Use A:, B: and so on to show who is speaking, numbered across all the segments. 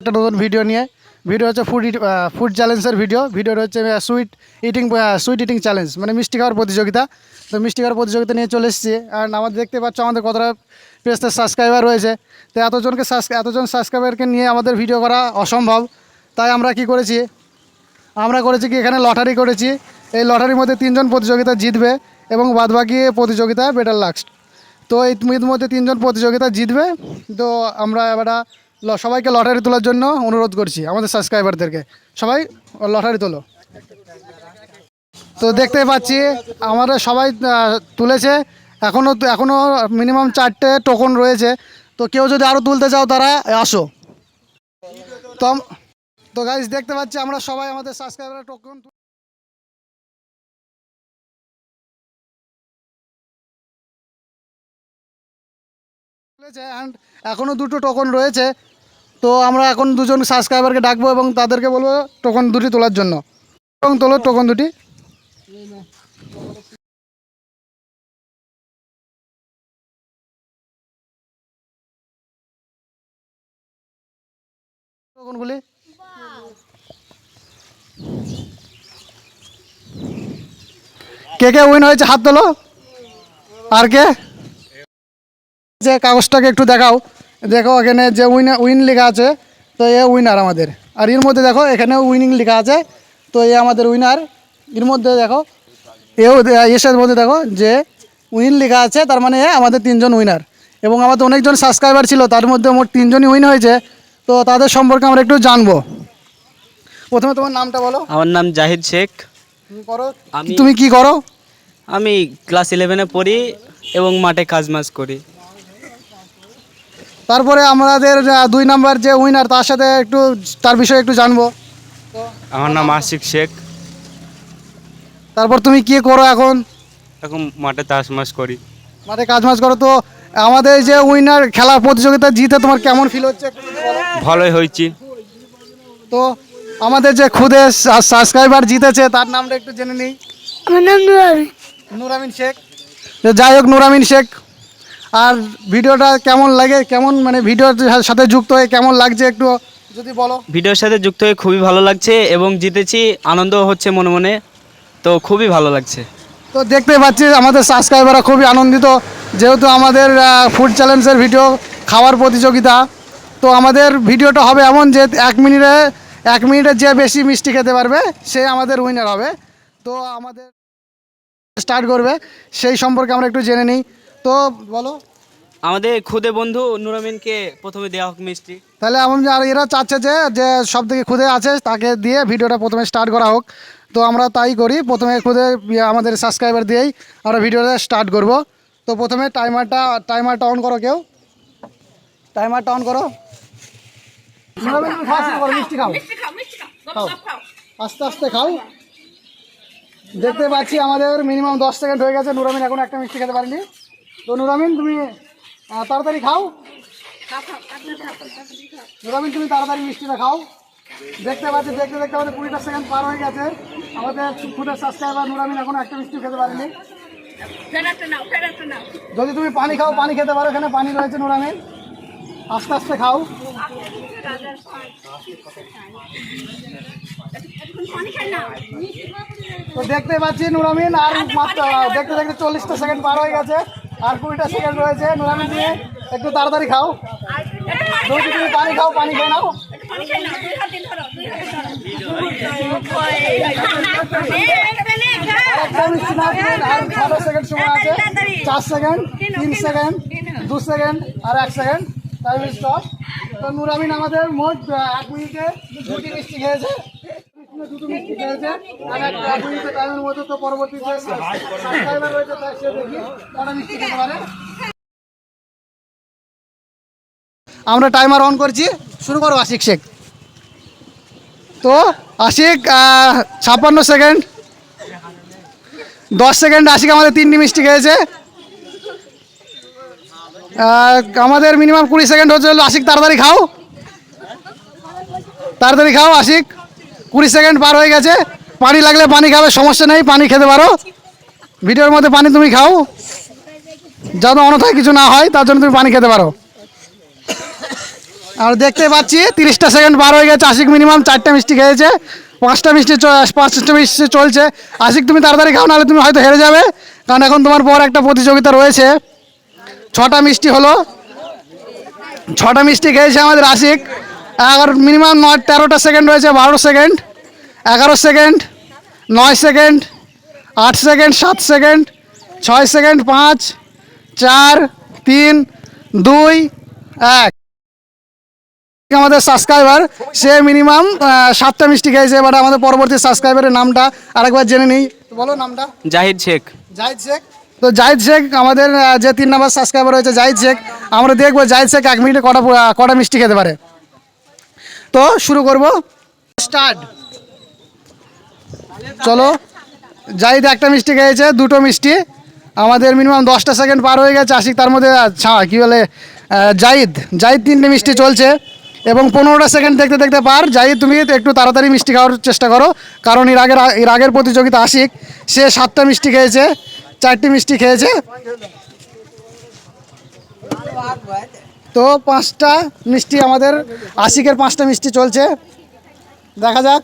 A: একটা নতুন ভিডিও নিয়ে ভিডিও হচ্ছে ফুড চ্যালেঞ্জের ভিডিওটা হচ্ছে সুইট ইটিং চ্যালেঞ্জ মানে মিষ্টি খাওয়ার প্রতিযোগিতা। তো মিষ্টি খাওয়ার প্রতিযোগিতা নিয়ে চলে এসেছি। আর আমাদের দেখতে পাচ্ছ আমাদের কতটা পেজতে সাবস্ক্রাইবার রয়েছে। তো এতজন সাবস্ক্রাইবারকে নিয়ে আমাদের ভিডিও করা অসম্ভব। তাই আমরা কি করেছি, কি এখানে লটারি করেছি। এই লটারির মধ্যে 3 জন প্রতিযোগিতা জিতবে এবং বাদবাকি প্রতিযোগিতা বেটার লাস্ট। তো এর মধ্যে 3 জন প্রতিযোগিতা জিতবে। তো আমরা এবার সবাইকে লটারি তোলার জন্য অনুরোধ করছি আমাদের সাবস্ক্রাইবারদেরকে, সবাই লটারি তোলো। তো দেখতে পাচ্ছি আমাদের সবাই তুলেছে। এখনও মিনিমাম 4টে টোকন রয়েছে। তো কেউ যদি আরও তুলতে চাও তারা আসো। তো গাইস দেখতে পাচ্ছি আমরা সবাই আমাদের সাবস্ক্রাইবারের টোকন তুলেছে অ্যান্ড এখনও 2টো টোকন রয়েছে। তো আমরা এখন 2 জন সাবস্ক্রাইবারকে ডাকবো এবং তাদেরকে বলবো টোকন 2টি তোলার জন্য। এবং তোলো টোকন 2টি। টোকনগুলি কে কে উইন হয়েছে হাত তোলো। আর কে, যে কাগজটাকে একটু দেখাও। দেখো এখানে যে উইন লেখা আছে, তো এ উইনার আমাদের। আর এর মধ্যে দেখো এখানে উইনিং লেখা আছে, তো এ আমাদের উইনার। এর মধ্যে দেখো এর মধ্যে দেখো যে উইন লেখা আছে, তার মানে আমাদের 3 জন উইনার। এবং আমাদের অনেকজন সাবস্ক্রাইবার ছিল, তার মধ্যে মোট 3 জনই উইন হয়েছে। তো তাদের সম্পর্কে আমরা একটু জানবো। প্রথমে তোমার নামটা বলো।
B: আমার নাম জাহিদ শেখ।
A: তুমি কি করো?
B: আমি ক্লাস 11-এ পড়ি এবং মাঠে কাজ করি।
A: তারপরে আমাদের 2 নাম্বার যে উইনার, তার সাথে একটু তার বিষয়ে একটু জানবো।
B: আমার নাম আশিক শেখ।
A: তারপর তুমি কি করো এখন?
B: এখন মাঠে চাষ করি।
A: মাঠে কাজ করো। তো আমাদের যে উইনার খেলা প্রতিযোগিতা জিতে তোমার কেমন ফিল হচ্ছে?
B: ভালোই হয়েছি।
A: তো আমাদের যে খুদে সাবস্ক্রাইবার জিতেছে তার নামটা একটু জেনে নিই।
C: আমার নাম
A: নুরামিন শেখ। যাই হোক নুরামিন শেখ, আর ভিডিওটা কেমন লাগে, কেমন মানে ভিডিওর সাথে যুক্ত হয়ে কেমন লাগছে একটু যদি বলো।
B: ভিডিওর সাথে যুক্ত হয়ে খুবই ভালো লাগছে এবং জিতেছি, আনন্দ হচ্ছে মনে মনে। তো খুবই ভালো লাগছে।
A: তো দেখতে পাচ্ছি আমাদের সাবস্ক্রাইবাররা খুবই আনন্দিত, যেহেতু আমাদের ফুড চ্যালেঞ্জের ভিডিও খাওয়ার প্রতিযোগিতা। তো আমাদের ভিডিওটা হবে এমন যে 1 মিনিটে যে বেশি মিষ্টি খেতে পারবে সে আমাদের উইনার হবে। তো আমাদের স্টার্ট করবে, সেই সম্পর্কে আমরা একটু জেনে নিই। তো বলো।
B: আমাদের খুদে বন্ধু নুরামিনকে প্রথমে দেওয়া হোক মিষ্টি।
A: তাহলে আর এরা চাচ্ছে যে সব থেকে খুদে আছে তাকে দিয়ে ভিডিওটা প্রথমে স্টার্ট করা হোক। তো আমরা তাই করি, প্রথমে খুদে আমাদের সাবস্ক্রাইবার দিয়েই আমরা ভিডিওটা স্টার্ট করব। তো প্রথমে টাইমারটা অন করো। কেউ টাইমারটা অন করো। মিষ্টি খাও, আস্তে আস্তে খাও। দেখতে পাচ্ছি আমাদের মিনিমাম 10 সেকেন্ড হয়ে গেছে। নুরামিন এখন একটা মিষ্টি খেতে পারিনি। তো নুরামিন তুমি তাড়াতাড়ি খাও। নুরামিন তুমি তাড়াতাড়ি মিষ্টিটা খাও। দেখতে পাচ্ছি দেখতে আমাদের 20টা সেকেন্ড পার হয়ে গেছে। আমাদের ফুডের সাবস্ক্রাইবার নুরামিন এখন একটা মিষ্টি খেতে পারেনি। যদি তুমি পানি খাও, পানি খেতে পারো, এখানে পানি রয়েছে। নুরামিন আস্তে আস্তে খাও। তো দেখতে পাচ্ছি নুরামিন আর মাত্র দেখতে 40টা সেকেন্ড পার হয়ে গেছে, আর 20টা সেকেন্ড রয়েছে। নুরামিন তুমি একটু তাড়াতাড়ি খাও। যদি তুমি পানি খাও, পানি খেয়ে নাও। আর 6 সেকেন্ড সময় আছে। 4 সেকেন্ড, 3 সেকেন্ড, 2 সেকেন্ড আর 1 সেকেন্ড। Time stop. তো নুরামিন আমাদের মোট 1 মিনিটে 2টি মিষ্টি খেয়েছে। 2টো মিষ্টি খেয়েছে আর 1 মিনিটের টাইমের মধ্যে। তো পরবর্তী যে সাবস্ক্রাইবার রয়েছে তার সে দেখি কটা মিষ্টি খেতে পারে। আমরা টাইমার অন করছি, শুরু করো আশিক শেখ। তো আশিক 56 সেকেন্ড, 10 সেকেন্ড। আশিক আমাদের 3টি মিষ্টি খেয়েছে। আমাদের মিনিমাম 20 সেকেন্ড হচ্ছে। আশিক তাড়াতাড়ি খাও, তাড়াতাড়ি খাও। আশিক 20 সেকেন্ড পার হয়ে গেছে। পানি লাগলে পানি খাবে, সমস্যা নেই, পানি খেতে পারো। ভিডিওর মধ্যে পানি তুমি খাও, যেন অন্যথায় কিছু না হয় তার জন্য তুমি পানি খেতে পারো। আর দেখতে পাচ্ছি 30টা সেকেন্ড পার হয়ে গেছে, আশিক মিনিমাম 4টা মিষ্টি খেয়েছে, 5টা মিষ্টি চলছে। আশিক তুমি তাড়াতাড়ি খাও, নাহলে তুমি হয়তো হেরে যাবে, কারণ এখন তোমার পর একটা প্রতিযোগিতা রয়েছে। 6টা মিষ্টি হলো, 6টা মিষ্টি খেয়েছে আমাদের আশিক। মিনিমাম 13টা সেকেন্ড রয়েছে, 12 second, 11 second, 9 second, 8 second, 7 second, 6 second, 5, 4, 3, 2, 1। আমাদের সাবস্ক্রাইবার সে মিনিমাম 7টা মিষ্টি খেয়েছে। এবার আমাদের পরবর্তী সাবস্ক্রাইবারের নামটা আরেকবার জেনে নিই। বলো নামটা।
B: জাহিদ শেখ।
A: জাহিদ শেখ। তো জাহিদ শেখ আমাদের যে 3 নম্বর সাবস্ক্রাইবার রয়েছে জাহিদ শেখ, আমরা দেখবো জাহিদ শেখ 1 মিনিটে কটা মিষ্টি খেতে পারে। তো শুরু করব, স্টার্ট। চলো, জাহিদ 1টা মিষ্টি খেয়েছে, 2টো মিষ্টি। আমাদের মিনিমাম 10টা সেকেন্ড পার হয়ে গেছে, আশিক তার মধ্যে কি বলে জাহিদ 3টে মিষ্টি চলছে এবং 15টা সেকেন্ড দেখতে দেখতে পার। জাহিদ তুমি একটু তাড়াতাড়ি মিষ্টি খাওয়ার চেষ্টা করো, কারণ এর আগের প্রতিযোগিতা আশিক, সে 7টা মিষ্টি খেয়েছে, 4টি মিষ্টি খেয়েছে। তো 5টা মিষ্টি আমাদের আশিকের 5টা মিষ্টি চলছে, দেখা যাক।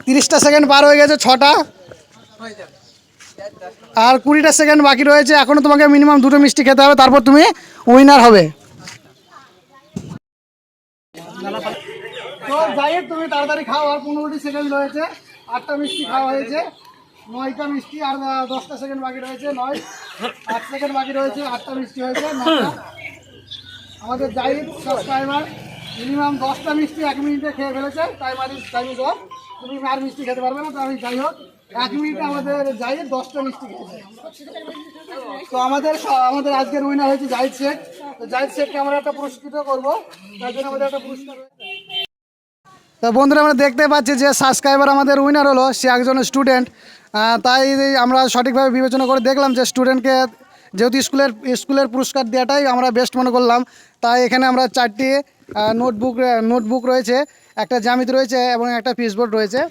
A: 30টা সেকেন্ড পার হয়ে গেছে, 6টা, আর 20টা সেকেন্ড বাকি রয়েছে। এখনও তোমাকে মিনিমাম 2টো মিষ্টি খেতে হবে, তারপর তুমি উইনার হবে। তো জাহিদ তুমি তাড়াতাড়ি খাও, আর 15টি সেকেন্ড রয়েছে। 8টা মিষ্টি খাওয়া হয়েছে, 9টা মিষ্টি, আর 10টা সেকেন্ড বাকি রয়েছে। 8 সেকেন্ড বাকি রয়েছে, 8টা মিষ্টি হয়েছে, 9টা। আমাদের জাহিদ সাবস্ক্রাইবার মিনিমাম 10টা মিষ্টি 1 মিনিটে খেয়ে ফেলেছে। টাইম জব, তুমি আর মিষ্টি খেতে পারবে না। তো আমি যাই হোক, 1 মিনিটে আমাদের জাহিদ 10টা মিষ্টি খেয়েছে। তো আমাদের আজকের উইনার হয়েছে জাহিদ শেখ। তো জাহিদ শেখকে আমরা একটা পুরস্কৃত করবো, তার জন্য আমাদের একটা পুরস্কার রয়েছে। তো বন্ধুরা, আমরা দেখতে পাচ্ছি যে সাবস্ক্রাইবার আমাদের উইনার হলো, সে একজন স্টুডেন্ট। তাই আমরা সঠিকভাবে বিবেচনা করে দেখলাম যে স্টুডেন্টকে যেহেতু স্কুলের পুরস্কার দেওয়াটাই আমরা বেস্ট মনে করলাম। তাই এখানে আমরা 4টি নোটবুক রয়েছে, একটা জ্যামিতি রয়েছে এবং একটা পিচবোর্ড রয়েছে।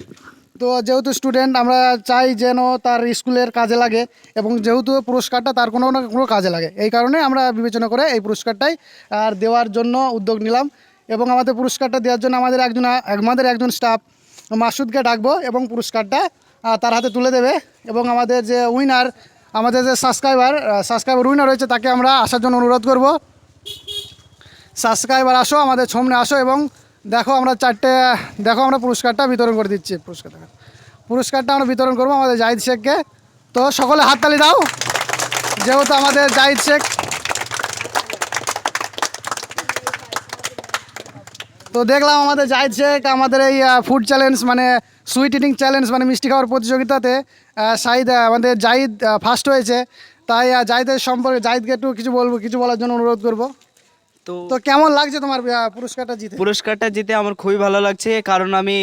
A: তো যেহেতু স্টুডেন্ট, আমরা চাই যেন তার স্কুলের কাজে লাগে, এবং যেহেতু পুরস্কারটা তার কোনো না কোনো কাজে লাগে, এই কারণে আমরা বিবেচনা করে এই পুরস্কারটাই দেওয়ার জন্য উদ্যোগ নিলাম। এবং আমাদের পুরস্কারটা দেওয়ার জন্য আমাদের একজন স্টাফ মাসুদকে ডাকবো এবং পুরস্কারটা তার হাতে তুলে দেবে। এবং আমাদের যে উইনার, আমাদের যে সাবস্ক্রাইবার উইনার রয়েছে, তাকে আমরা আসার জন্য অনুরোধ করব। সাবস্ক্রাইবার আসো, আমাদের সামনে আসো এবং দেখো আমরা পুরস্কারটা বিতরণ করে দিচ্ছি। পুরস্কারটা আমরা বিতরণ করবো আমাদের জাহিদ শেখকে। তো সকলে হাততালি দাও, যেহেতু আমাদের জাহিদ শেখ। তো দেখলাম আমাদের জাহিদ শেখ আমাদের এই ফুড চ্যালেঞ্জ মানে সুইট ইটিং চ্যালেঞ্জ মানে মিষ্টি খাওয়ার প্রতিযোগিতাতে আমাদের জাহিদ ফার্স্ট হয়েছে। তাই জাহিদকে একটু কিছু বলার জন্য অনুরোধ করব। তো কেমন লাগছে তোমার পুরস্কারটা জিতে?
B: আমার খুবই ভালো লাগছে, কারণ আমি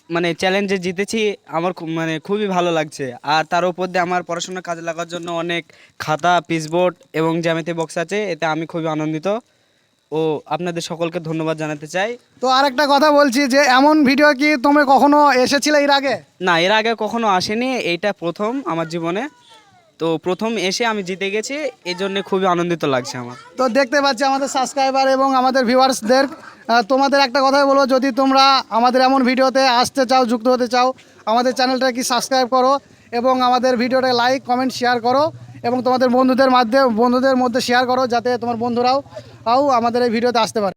B: মানে চ্যালেঞ্জে জিতেছি, আমার মানে খুবই ভালো লাগছে। আর তার উপর দিয়ে আমার পড়াশোনা কাজে লাগার জন্য অনেক খাতা, পিচবোর্ড এবং জ্যামিতি বক্স আছে, এতে আমি খুবই আনন্দিত ও আপনাদের সকলকে ধন্যবাদ জানাতে চাই।
A: তো আরেকটা কথা বলছি যে এমন ভিডিও কি তুমি কখনো এসেছিলে এর আগে?
B: না, এর আগে কখনো আসেনি, এইটা প্রথম আমার জীবনে। তো প্রথম এসে আমি জিতে গেছি, এই জন্য খুবই আনন্দিত লাগছে আমার।
A: তো দেখতে পাচ্ছি আমাদের সাবস্ক্রাইবার এবং আমাদের ভিউয়ার্সদের, তোমাদের একটা কথাই বলবো, যদি তোমরা আমাদের এমন ভিডিওতে আসতে চাও, যুক্ত হতে চাও, আমাদের চ্যানেলটা কি সাবস্ক্রাইব করো এবং আমাদের ভিডিওটা লাইক, কমেন্ট, শেয়ার করো এবং তোমাদের বন্ধুদের মধ্যে শেয়ার করো, যাতে তোমার বন্ধুরাও আমাদের এই ভিডিওতে আসতে পারে।